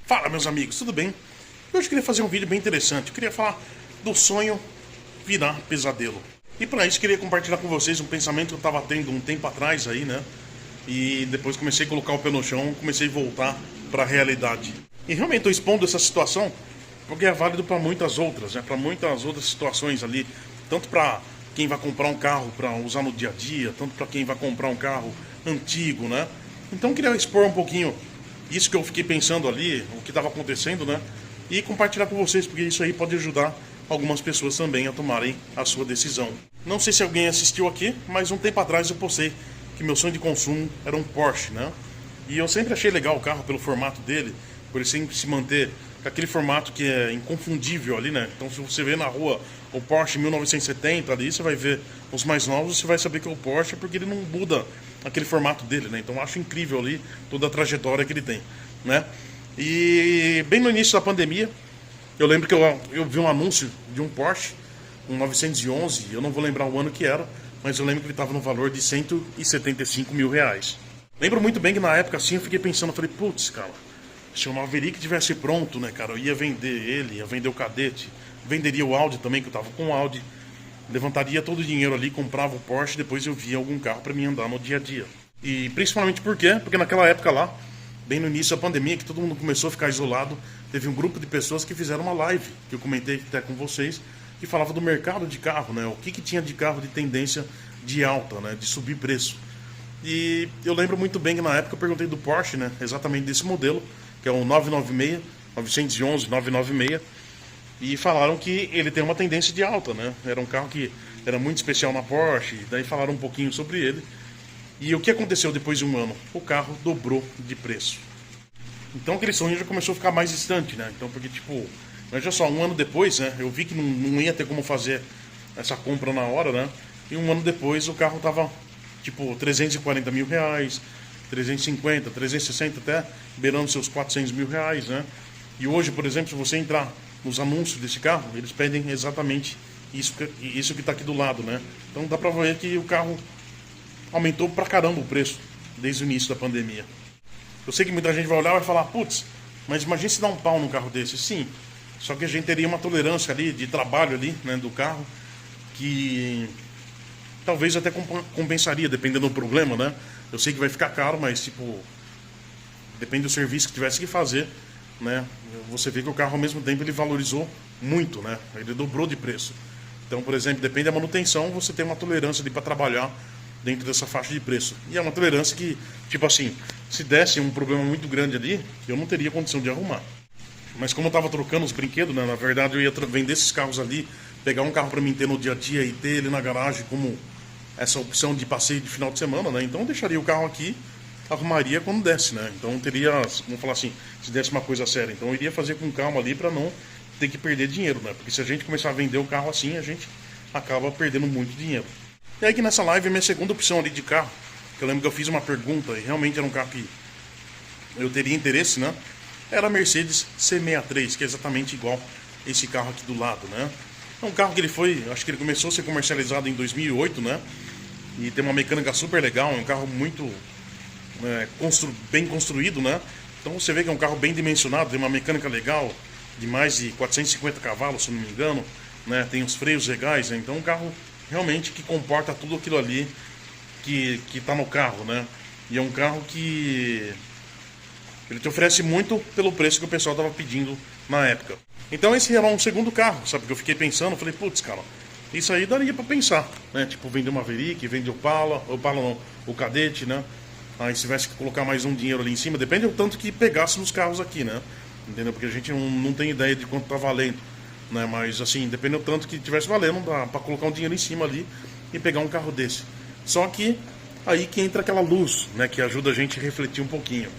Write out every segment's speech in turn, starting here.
Fala, meus amigos, tudo bem? Hoje eu queria fazer um vídeo bem interessante. Eu queria falar do sonho virar pesadelo. E para isso eu queria compartilhar com vocês um pensamento que eu estava tendo um tempo atrás aí, né? E depois comecei a colocar o pé no chão, comecei a voltar para a realidade. E realmente estou expondo essa situação porque é válido para muitas outras, né? Para muitas outras situações ali, tanto para quem vai comprar um carro para usar no dia a dia, tanto para quem vai comprar um carro antigo, né? Então eu queria expor um pouquinho isso que eu fiquei pensando ali, o que estava acontecendo, né? E compartilhar com vocês, porque isso aí pode ajudar algumas pessoas também a tomarem a sua decisão. Não sei se alguém assistiu aqui, mas um tempo atrás eu postei que meu sonho de consumo era um Porsche, né? E eu sempre achei legal o carro pelo formato dele, por ele sempre se manter com aquele formato que é inconfundível ali, né? Então se você vê na rua o Porsche 1970 ali, você vai ver os mais novos, você vai saber que é o Porsche porque ele não muda aquele formato dele, né? Então eu acho incrível ali toda a trajetória que ele tem, né? E bem no início da pandemia, eu lembro que eu vi um anúncio de um Porsche, um 911, eu não vou lembrar o ano que era, mas eu lembro que ele estava no valor de 175 mil reais. Lembro muito bem que na época assim eu fiquei pensando, eu falei, putz, cara, se o Maverick tivesse pronto, né, cara, eu ia vender ele, ia vender o Cadete, venderia o Audi também, que eu tava com o Audi, levantaria todo o dinheiro ali, comprava o Porsche, depois eu via algum carro para mim andar no dia a dia. E principalmente por quê? Porque naquela época lá, bem no início da pandemia, que todo mundo começou a ficar isolado, teve um grupo de pessoas que fizeram uma live, que eu comentei até com vocês, que falava do mercado de carro, né? O que tinha de carro de tendência de alta, né? De subir preço. E eu lembro muito bem que na época eu perguntei do Porsche, né? Exatamente desse modelo, que é o 996, 911, 996, e falaram que ele tem uma tendência de alta, né? Era um carro que era muito especial na Porsche, daí falaram um pouquinho sobre ele. E o que aconteceu depois de um ano? O carro dobrou de preço. Então aquele sonho já começou a ficar mais distante, né? Então, porque tipo, veja só, um ano depois, né? Eu vi que não ia ter como fazer essa compra na hora, né? E um ano depois o carro tava tipo 340 mil reais, 350, 360 até beirando seus 400 mil reais, né? E hoje, por exemplo, se você entrar nos anúncios desse carro, eles pedem exatamente isso que está aqui do lado, né? Então dá pra ver que o carro aumentou pra caramba o preço desde o início da pandemia. Eu sei que muita gente vai olhar e vai falar, putz, mas imagine se dá um pau num carro desse. Sim, só que a gente teria uma tolerância ali, de trabalho ali, né, do carro, que talvez até compensaria, dependendo do problema, né? Eu sei que vai ficar caro, mas tipo, depende do serviço que tivesse que fazer, né? Você vê que o carro ao mesmo tempo ele valorizou muito, né? Ele dobrou de preço. Então, por exemplo, depende da manutenção, você tem uma tolerância ali para trabalhar dentro dessa faixa de preço. E é uma tolerância que, tipo assim, se desse um problema muito grande ali, eu não teria condição de arrumar. Mas como eu estava trocando os brinquedos, né, na verdade eu ia vender esses carros ali, pegar um carro para mim ter no dia a dia e ter ele na garagem como essa opção de passeio de final de semana, né? Então eu deixaria o carro aqui, arrumaria quando desse, né? Então teria, vamos falar assim, se desse uma coisa séria. Então eu iria fazer com calma ali para não ter que perder dinheiro, né? Porque se a gente começar a vender o carro assim, a gente acaba perdendo muito dinheiro. E aí que nessa live a minha segunda opção ali de carro, que eu lembro que eu fiz uma pergunta e realmente era um carro que eu teria interesse, né? Era a Mercedes C63, que é exatamente igual esse carro aqui do lado, né? É um carro que ele foi, acho que ele começou a ser comercializado em 2008, né? E tem uma mecânica super legal, é um carro muito bem construído, né? Então você vê que é um carro bem dimensionado, tem uma mecânica legal, de mais de 450 cavalos, se não me engano, né? Tem os freios legais, né? Então é um carro realmente que comporta tudo aquilo ali que está no carro, né? E é um carro que ele te oferece muito pelo preço que o pessoal estava pedindo na época. Então esse era um segundo carro, sabe? Que eu fiquei pensando, falei, putz, cara, isso aí daria para pensar, né? Tipo, vender o Maverick, vender o Opala não, o Cadete, né? Aí se tivesse que colocar mais um dinheiro ali em cima, depende do tanto que pegasse nos carros aqui, né? Entendeu? Porque a gente não tem ideia de quanto tá valendo, né? Mas assim, dependendo do tanto que tivesse valendo, dá para colocar um dinheiro em cima ali e pegar um carro desse. Só que aí que entra aquela luz, né? Que ajuda a gente a refletir um pouquinho.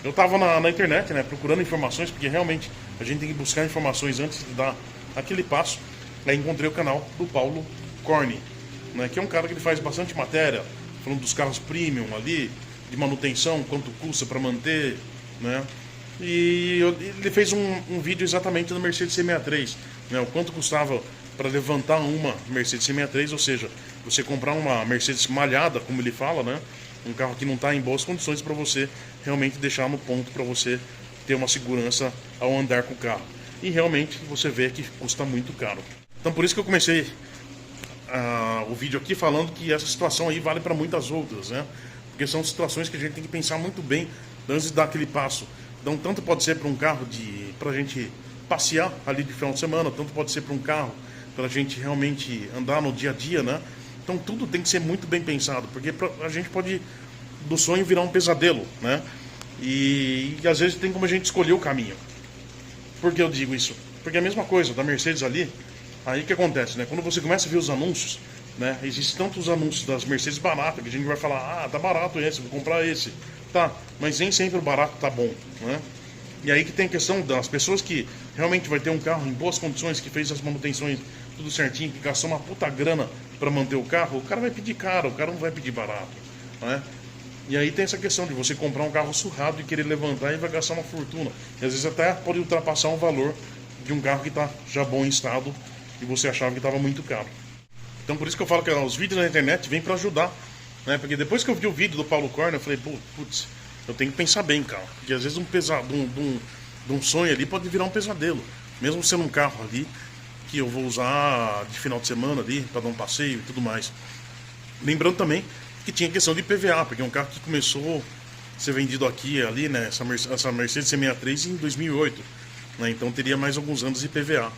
Eu tava na internet, né? Procurando informações, porque realmente a gente tem que buscar informações antes de dar aquele passo. Aí encontrei o canal do Paulo Corni, né? Que é um cara que ele faz bastante matéria, falando dos carros premium ali, de manutenção, quanto custa para manter, né? E ele fez um vídeo exatamente da Mercedes C63, né? O quanto custava para levantar uma Mercedes C63, ou seja, você comprar uma Mercedes malhada, como ele fala, né? Um carro que não está em boas condições para você realmente deixar no ponto para você ter uma segurança ao andar com o carro. E realmente você vê que custa muito caro. Então por isso que eu comecei o vídeo aqui falando que essa situação aí vale para muitas outras, né? Porque são situações que a gente tem que pensar muito bem antes de dar aquele passo. Então tanto pode ser para um carro para a gente passear ali de final de semana, tanto pode ser para um carro para a gente realmente andar no dia a dia, né? Então tudo tem que ser muito bem pensado, porque a gente pode do sonho virar um pesadelo, né? E às vezes tem como a gente escolher o caminho. Por que eu digo isso? Porque é a mesma coisa da Mercedes ali, aí que acontece, né? Quando você começa a ver os anúncios, né? Existem tantos anúncios das Mercedes baratas que a gente vai falar, tá barato esse, vou comprar esse. Tá, mas nem sempre o barato tá bom, né? E aí que tem a questão das pessoas que realmente vai ter um carro em boas condições, que fez as manutenções tudo certinho, que gastou uma puta grana para manter o carro, o cara vai pedir caro, o cara não vai pedir barato, né? E aí tem essa questão de você comprar um carro surrado e querer levantar e vai gastar uma fortuna. E às vezes até pode ultrapassar o valor de um carro que está já bom em estado e você achava que estava muito caro. Então por isso que eu falo que os vídeos na internet vêm para ajudar, né? Porque depois que eu vi o vídeo do Paulo Corner, eu falei, putz, eu tenho que pensar bem, cara. Porque às vezes um sonho ali pode virar um pesadelo. Mesmo sendo um carro ali que eu vou usar de final de semana ali para dar um passeio e tudo mais. Lembrando também que tinha questão de IPVA, porque é um carro que começou a ser vendido aqui ali, né, essa Mercedes C63 em 2008, né, então teria mais alguns anos de IPVA,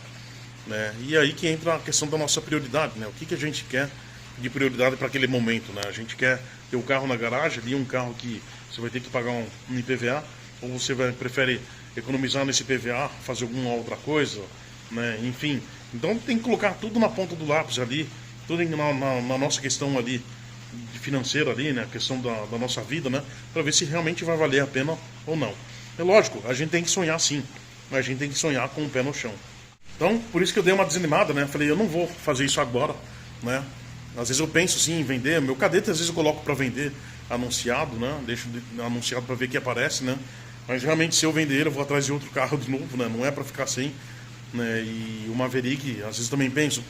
né, e aí que entra a questão da nossa prioridade, né, o que a gente quer de prioridade para aquele momento, né, a gente quer ter o carro na garagem ali, um carro que você vai ter que pagar um IPVA, ou você prefere economizar nesse IPVA, fazer alguma outra coisa, né, enfim, então tem que colocar tudo na ponta do lápis ali, tudo na nossa questão ali, financeira ali, né, a questão da nossa vida, né, para ver se realmente vai valer a pena ou não. É lógico, a gente tem que sonhar sim, mas a gente tem que sonhar com o pé no chão. Então, por isso que eu dei uma desanimada, né, falei, eu não vou fazer isso agora, né, às vezes eu penso sim em vender, meu cadete às vezes eu coloco para vender anunciado, né, deixo anunciado para ver que aparece, né, mas realmente se eu vender ele eu vou atrás de outro carro de novo, né, não é para ficar sem, né, e o Maverick, às vezes também penso,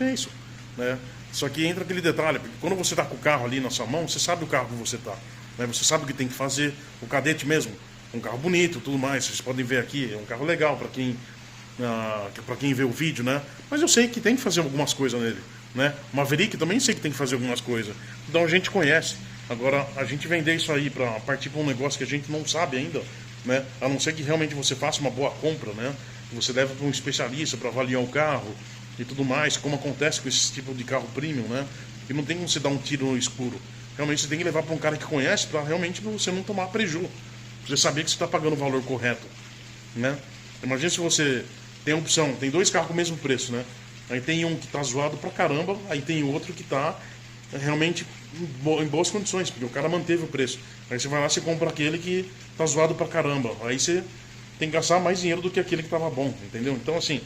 né, só que entra aquele detalhe, porque quando você está com o carro ali na sua mão, você sabe o carro que você está, né? Você sabe o que tem que fazer. O Cadete mesmo, um carro bonito, tudo mais, vocês podem ver aqui, é um carro legal para quem vê o vídeo, né? Mas eu sei que tem que fazer algumas coisas nele, né? O Maverick também sei que tem que fazer algumas coisas. Então a gente conhece. Agora, a gente vender isso aí para partir para um negócio que a gente não sabe ainda, né? A não ser que realmente você faça uma boa compra, né? Você leva para um especialista para avaliar o carro e tudo mais, como acontece com esse tipo de carro premium, né? E não tem como você dar um tiro no escuro. Realmente você tem que levar para um cara que conhece para realmente você não tomar prejuízo. Você saber que você está pagando o valor correto, né? Imagina se você tem a opção, tem dois carros com o mesmo preço, né? Aí tem um que está zoado pra caramba, aí tem outro que está realmente em boas condições, porque o cara manteve o preço. Aí você vai lá e compra aquele que está zoado pra caramba. Aí você tem que gastar mais dinheiro do que aquele que estava bom, entendeu? Então assim,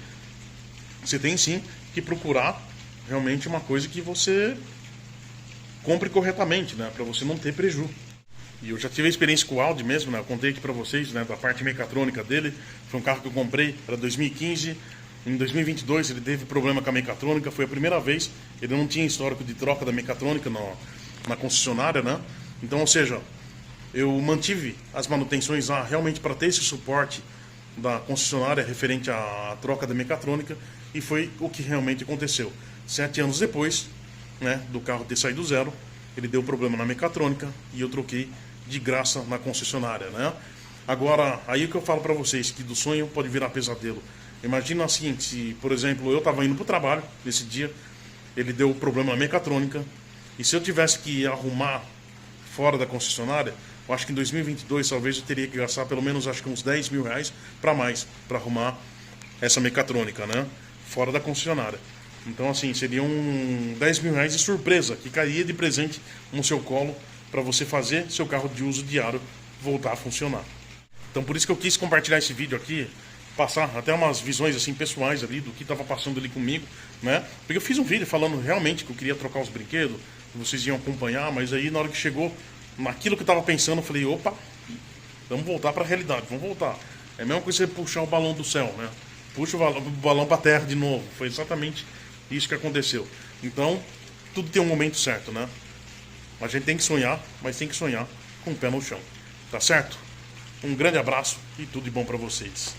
você tem sim que procurar realmente uma coisa que você compre corretamente, né? Para você não ter prejuízo. E eu já tive a experiência com o Audi mesmo, né? Eu contei aqui para vocês, né? Da parte mecatrônica dele. Foi um carro que eu comprei para 2015. Em 2022 ele teve problema com a mecatrônica. Foi a primeira vez. Ele não tinha histórico de troca da mecatrônica na concessionária, né? Então, ou seja, eu mantive as manutenções lá realmente para ter esse suporte da concessionária referente à troca da mecatrônica. E foi o que realmente aconteceu. 7 anos depois, né, do carro ter saído zero, ele deu problema na mecatrônica e eu troquei de graça na concessionária, né? Agora, aí que eu falo para vocês que do sonho pode virar pesadelo. Imagina assim, se, por exemplo, eu estava indo para o trabalho nesse dia, ele deu problema na mecatrônica, e se eu tivesse que arrumar fora da concessionária, eu acho que em 2022 talvez eu teria que gastar pelo menos acho que uns 10 mil reais para mais, para arrumar essa mecatrônica, né? Fora da concessionária. Então, assim, seriam 10 mil reais de surpresa, que cairia de presente no seu colo para você fazer seu carro de uso diário voltar a funcionar. Então, por isso que eu quis compartilhar esse vídeo aqui, passar até umas visões assim pessoais ali do que estava passando ali comigo, né? Porque eu fiz um vídeo falando realmente que eu queria trocar os brinquedos, que vocês iam acompanhar, mas aí na hora que chegou naquilo que eu estava pensando, eu falei, opa, vamos voltar para a realidade, vamos voltar. É a mesma coisa que você puxar o balão do céu, né? Puxa o balão para a terra de novo. Foi exatamente isso que aconteceu. Então, tudo tem um momento certo, né? A gente tem que sonhar, mas tem que sonhar com o pé no chão. Tá certo? Um grande abraço e tudo de bom para vocês.